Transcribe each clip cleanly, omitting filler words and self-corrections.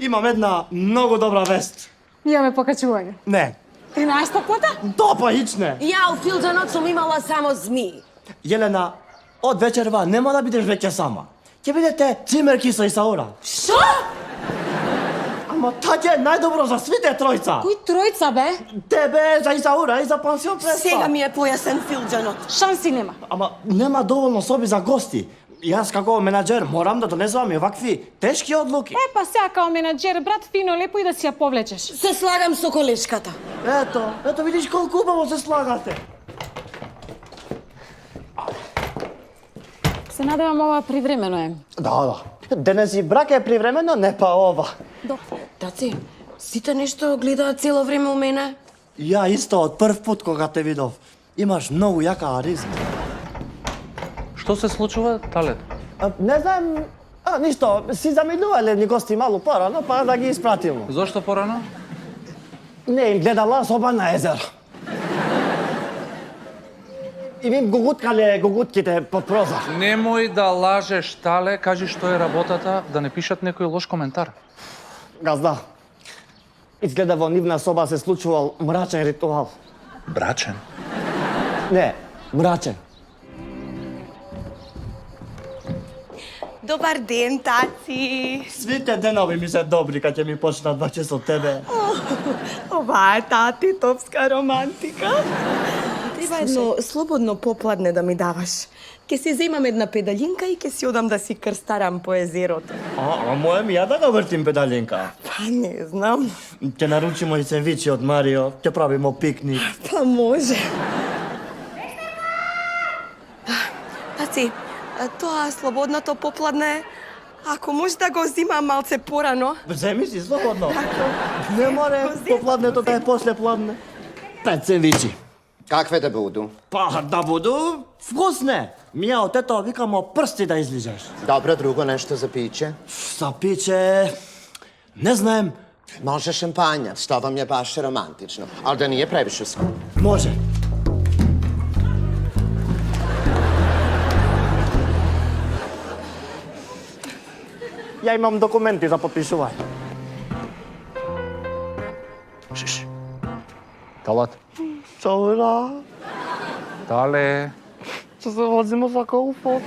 Imam една многу добра вест. Имаме покачување. Не, 13-та плата? топа ичне. Ја у филџанот сум имала само змии. Јелена, од вечерва нема да бидеш веќе сама. Ќе бидете цимерки со Исаура. Шо? Ама таќе е најдобро за свите тројца. Кој тројца бе? Тебе, за Исаура и за пансион преспа. Сега ми е појасен филџанот. Шанси нема. Ама нема доволно соби за гости. Јас како менаџер морам да донесувам и вакви тешки одлуки. Па сега као менаџер, брат, фино лепо и да си ја повлечеш. Се слагам со колешката. Ето видиш колку убаво се слагате. Се надевам ова привремено е. Да. Денес и брак е привремено, не па ова. Таци, сите нешто гледаат цело време у мене. Ја исто од прв пат кога те видов. Имаш многу јака аризма. Што се случува, Талет? Не знам, ништо, си заминувале ни гости малу порано, па да ги испратимо. Зошто порано? Не им гледала соба на езеро. И им гугуткале гугутките под прозор. Немој да лажеш, Тале, кажи што е работата, да не пишат некој лош коментар. Газда, изгледа во нивна соба се случувал мрачен ритуал. Брачен? Не, мрачен. Добар ден, таци. Свите денови ми се добри, кога ќе ми почнат баче со тебе. Ова е татитовска романтика. Треба едно слободно попладне да ми даваш. Ке си земам една педалинка и ке си одам да си крстарам по езерото. Моје ми ја да го вртим педалинка. Па не знам. Ќе наручимо и сендвичи од Марио, ќе правимо пикник. Па може. Таци, тоа слободното попладне, ако може да го зимам малце порано. Земи си слободно. Не море попладнето да е после пладне. 5 сендвичи. Какве да буду? Па да буду вкусне. Мија од тето викамо прсти да излижеш. Добро, друго нешто за пиće? За пиće... Не знаем. Може шампанjac, što vam je baš romantično, ali da nije previše skupo. Може. Ја имам документи за подпишување. Шиш. Талат. Саура, Тале. што се возимо за колфот.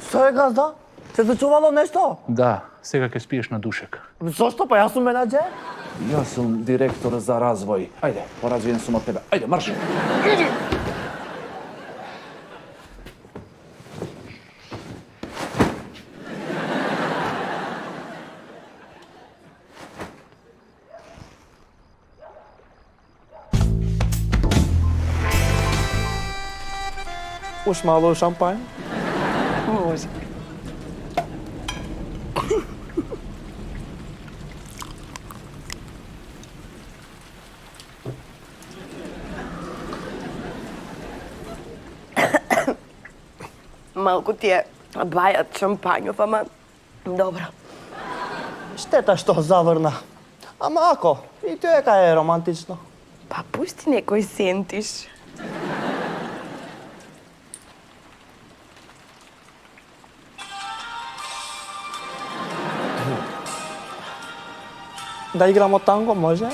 Што е, газда? Се случувало нешто? Да, сега ќе спиеш на душек. Зошто? Па јас сум менаџер. Јас сум директор за развој. Ајде, поразвиен сум од тебе. Ајде, марш! Уш мало шампањ? Може. Малку ти е бајат шампањов, ама добро. Штета што заврна. Ама ако, и тоа е романтично. Па пусти некој сентиш. Да играмо танго, може?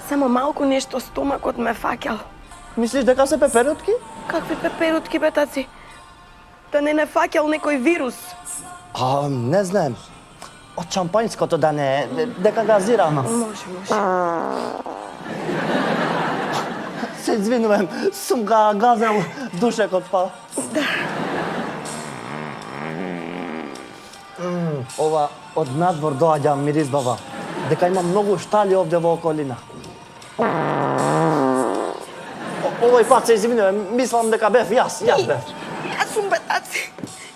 Само малку нешто стомакот ме фаќал. Мислиш дека се пеперутки? Какви пеперутки, бе, таци? Да не фаќал некој вирус. Не знам. Од шампањското да не, дека газирано. Може. Се извинувам, сум га газел душекот па. Ова од надвор доаѓа миризбава. Дека има многу штали овде во околина. Овој пат се извинувам, мислам дека бев јас бев. Јас сум, бе, таци.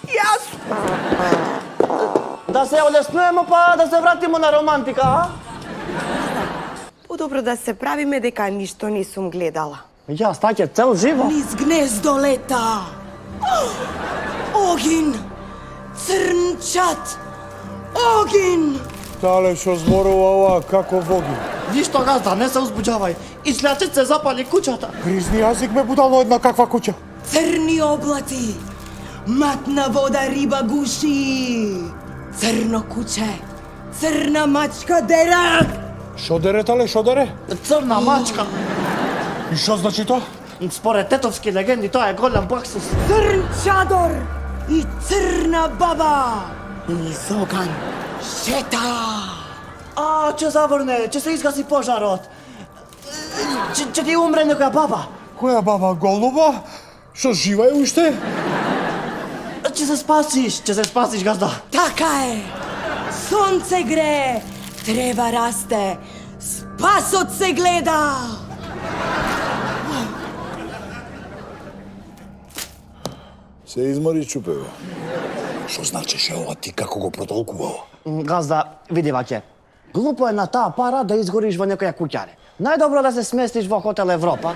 Јас. Да се олеснуемо па да се вратиме на романтика, а? Подобро да се правиме дека ништо не сум гледала. Јас таќе цел живот. Низ гнездо лета. Огин. Црн чат. Огин. Tale, što zborova ova kako vogi. Ništa gazda, ne se uzbuđavaj. Izljačice zapali kućata. Grizni jazik me budalo jedna kakva kuća. Crni oblati, matna voda riba guši, crno kuće, crna mačka dera. Što dere, tale, što dere? Crna mačka. I što znači to? Spored tetovski legendi, to je golem baksus. Crn čador i crna baba niz ogan šeta. A, ce zavrne, ce se izgasi požarot. Će ti umre neka baba. Koja baba, goluba? Što živa je ušte? Će se spasiš gazda. Taka je, sonce gre, treva raste, spasot se gleda. Se izmori čupeva. Što značiš ovo ti kako go protolkuvao? Gazda, vidi vake. Glupo je na ta para da izgoriš vo nekoja kućare. Najdobro da se smestiš vo hotel Evropa.